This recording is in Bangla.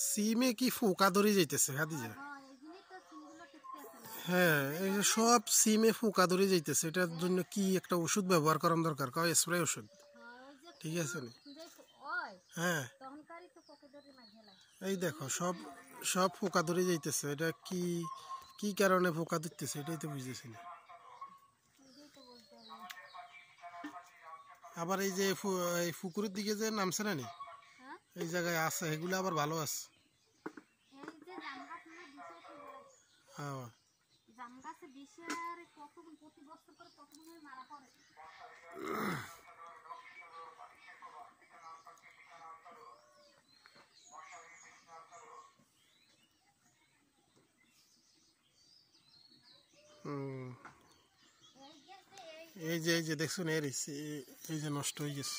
সিমে কি পোকা ধরে যাইতেছে খাদিজা? হ্যাঁ, এই যে সব সিমে পোকা ধরে যাইতেছে, এটার জন্য কি একটা ওষুধ ব্যবহার করার দরকার, কয় স্প্রে ওষুধ, ঠিক আছে নি? হ্যাঁ, এই দেখো সব সব পোকা ধরে যাইতেছে, এটা কি কি কারণে পোকা ধরতেছে এটাই তো বুঝতেছি না। আবার এই যে এই পুকুরের দিকে যে নামছে না নি, এই জায়গায় আছে, এগুলো আবার ভালো আছে। হ্যাঁ, এই যে দেখছো না, এই যে নষ্ট হয়ে গেছে।